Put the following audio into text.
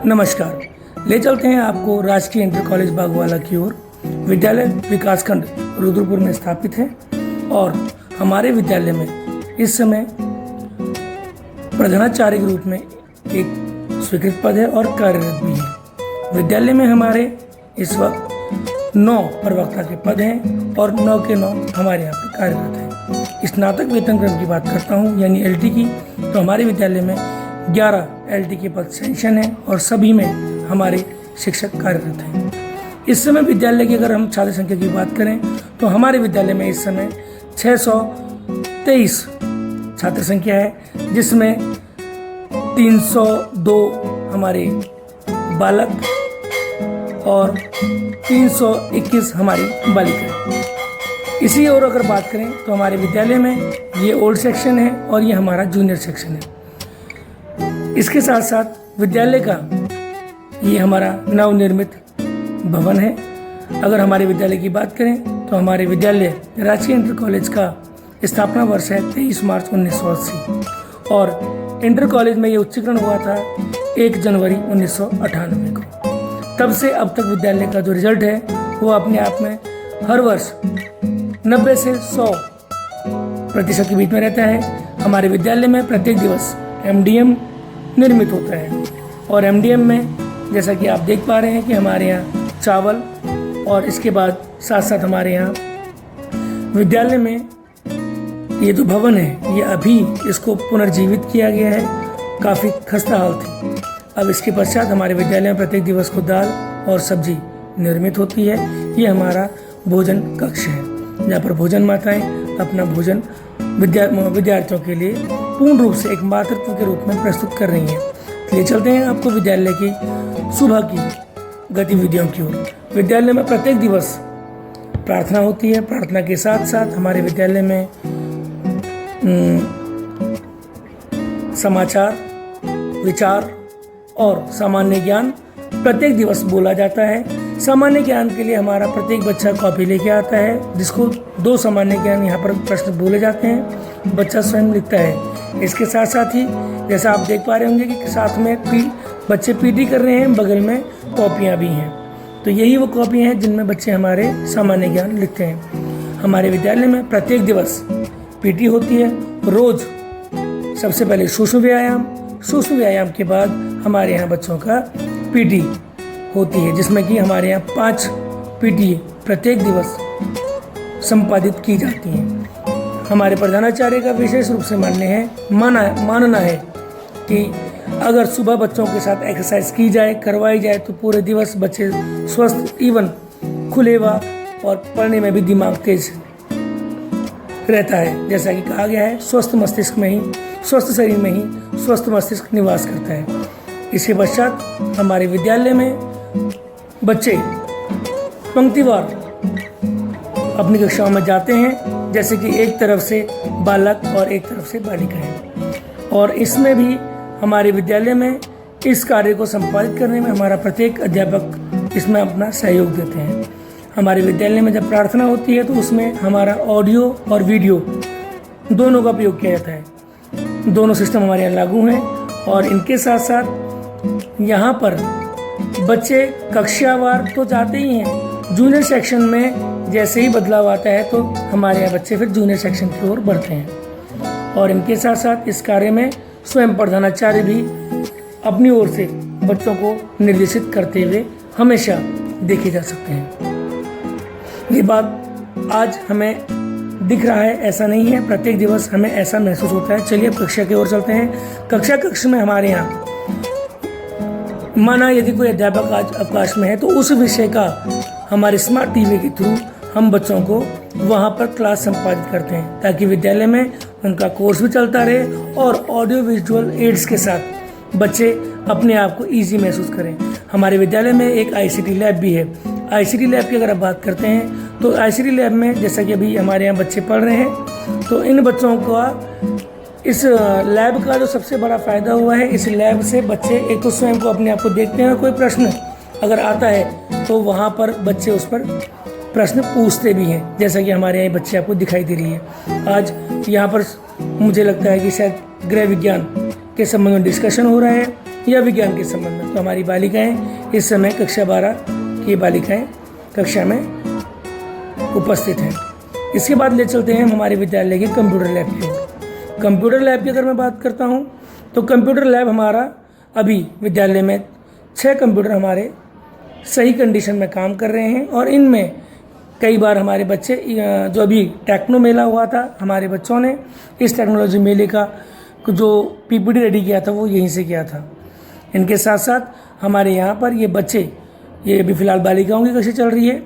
नमस्कार। ले चलते हैं आपको राजकीय इंटर कॉलेज बागवाला की ओर। विद्यालय विकासखंड रुद्रपुर में स्थापित है और हमारे विद्यालय में इस समय प्रधानाचार्य के रूप में एक स्वीकृत पद है और कार्यरत भी है। विद्यालय में हमारे इस वक्त 9 प्रवक्ता के पद हैं और 9 के 9 हमारे यहाँ पर कार्यरत हैं। स्नातक वेतन क्रम की बात करता हूँ यानी LT की, तो हमारे विद्यालय में 11 LT के पद सैंक्शन है और सभी में हमारे शिक्षक कार्यरत हैं। इस समय विद्यालय की अगर हम छात्र संख्या की बात करें तो हमारे विद्यालय में इस समय 623 छात्र संख्या है, जिसमें 302 हमारे बालक और 321 हमारी बालिकाएं। इसी ओर अगर बात करें तो हमारे विद्यालय में ये ओल्ड सेक्शन है और ये हमारा जूनियर सेक्शन है। इसके साथ साथ विद्यालय का ये हमारा नवनिर्मित भवन है। अगर हमारे विद्यालय की बात करें तो हमारे विद्यालय राजकीय इंटर कॉलेज का स्थापना वर्ष है 23 मार्च 1980 और इंटर कॉलेज में ये उच्चीकरण हुआ था 1 जनवरी 1998 को। तब से अब तक विद्यालय का जो रिजल्ट है वो अपने आप में हर वर्ष 90 से 100% के बीच में रहता है। हमारे विद्यालय में प्रत्येक दिवस MDM निर्मित होता है और MDM में जैसा कि आप देख पा रहे हैं कि हमारे यहाँ चावल और इसके बाद साथ साथ हमारे यहाँ विद्यालय में ये जो भवन है ये अभी इसको पुनर्जीवित किया गया है। काफ़ी खस्ता हाल थी। अब इसके पश्चात हमारे विद्यालय में प्रत्येक दिवस को दाल और सब्जी निर्मित होती है। ये हमारा भोजन कक्ष है जहाँ पर भोजन माताएँ अपना भोजन विद्यार्थियों के लिए पूर्ण रूप से एक मातृत्व के रूप में प्रस्तुत कर रही हैं। ले चलते हैं आपको विद्यालय की सुबह की गतिविधियों की ओर। विद्यालय में प्रत्येक दिवस प्रार्थना होती है। प्रार्थना के साथ साथ हमारे विद्यालय में समाचार, विचार और सामान्य ज्ञान प्रत्येक दिवस बोला जाता है। सामान्य ज्ञान के लिए हमारा प्रत्येक बच्चा कॉपी लेके आता है, जिसको 2 सामान्य ज्ञान यहाँ पर प्रश्न बोले जाते हैं, बच्चा स्वयं लिखता है। इसके साथ साथ ही जैसा आप देख पा रहे होंगे कि साथ में बच्चे PT कर रहे हैं, बगल में कॉपियाँ भी हैं। तो यही वो कॉपी हैं जिनमें बच्चे हमारे सामान्य ज्ञान लिखते हैं। हमारे विद्यालय में प्रत्येक दिवस PT होती है। रोज़ सबसे पहले सूक्ष्म व्यायाम के बाद हमारे यहाँ बच्चों का PT होती है, जिसमें कि हमारे यहाँ 5 PT प्रत्येक दिवस संपादित की जाती हैं। हमारे प्रधानाचार्य का विशेष रूप से मानना है कि अगर सुबह बच्चों के साथ एक्सरसाइज की जाए, करवाई जाए तो पूरे दिवस बच्चे स्वस्थ इवन खुले हुआ और पढ़ने में भी दिमाग तेज रहता है। जैसा कि कहा गया है, स्वस्थ शरीर में ही स्वस्थ मस्तिष्क निवास करता है। इसके पश्चात हमारे विद्यालय में बच्चे पंक्तिवार अपनी कक्षाओं में जाते हैं, जैसे कि एक तरफ से बालक और एक तरफ से बालिकाएं। और इसमें भी हमारे विद्यालय में इस कार्य को संपादित करने में हमारा प्रत्येक अध्यापक इसमें अपना सहयोग देते हैं। हमारे विद्यालय में जब प्रार्थना होती है तो उसमें हमारा ऑडियो और वीडियो दोनों का प्रयोग किया जाता है। दोनों सिस्टम हमारे यहाँ लागू हैं और इनके साथ साथ यहाँ पर बच्चे कक्षावार तो जाते ही हैं। जूनियर सेक्शन में जैसे ही बदलाव आता है तो हमारे यहाँ बच्चे फिर जूनियर सेक्शन की ओर बढ़ते हैं। और इनके साथ साथ इस कार्य में स्वयं प्रधानाचार्य भी अपनी ओर से बच्चों को निर्देशित करते हुए हमेशा देखे जा सकते हैं। ये बात आज हमें दिख रहा है, ऐसा नहीं है। प्रत्येक दिवस हमें ऐसा महसूस होता है। चलिए अब कक्षा की ओर चलते हैं। कक्ष में हमारे यहाँ माना यदि कोई अध्यापक आज अवकाश में है तो उस विषय का हमारे स्मार्ट TV के थ्रू हम बच्चों को वहाँ पर क्लास संपादित करते हैं, ताकि विद्यालय में उनका कोर्स भी चलता रहे और ऑडियो विजुअल एड्स के साथ बच्चे अपने आप को ईजी महसूस करें। हमारे विद्यालय में एक ICT लैब भी है। ICT लैब की अगर आप बात करते हैं तो ICT लैब में जैसा कि अभी हमारे यहाँ बच्चे पढ़ रहे हैं, तो इन बच्चों का इस लैब का जो सबसे बड़ा फ़ायदा हुआ है, इस लैब से बच्चे एक तो स्वयं को अपने आप को देखते हैं और कोई प्रश्न अगर आता है तो वहाँ पर बच्चे उस पर प्रश्न पूछते भी हैं, जैसा कि हमारे यहाँ बच्चे आपको दिखाई दे रही है। आज यहाँ पर मुझे लगता है कि शायद गृह विज्ञान के संबंध में डिस्कशन हो रहा है या विज्ञान के संबंध में। तो हमारी बालिकाएं इस समय कक्षा 12 की बालिकाएं कक्षा में उपस्थित हैं। इसके बाद ले चलते हैं हमारे विद्यालय के कंप्यूटर लैब की ओर। कंप्यूटर लैब की अगर मैं बात करता हूं तो कंप्यूटर लैब हमारा अभी विद्यालय में 6 कंप्यूटर हमारे सही कंडीशन में काम कर रहे हैं और इनमें कई बार हमारे बच्चे जो अभी टेक्नो मेला हुआ था, हमारे बच्चों ने इस टेक्नोलॉजी मेले का जो पीपीटी रेडी किया था वो यहीं से किया था। इनके साथ साथ हमारे यहाँ पर ये बच्चे, ये अभी फ़िलहाल बालिकाओं की कक्षा चल रही है।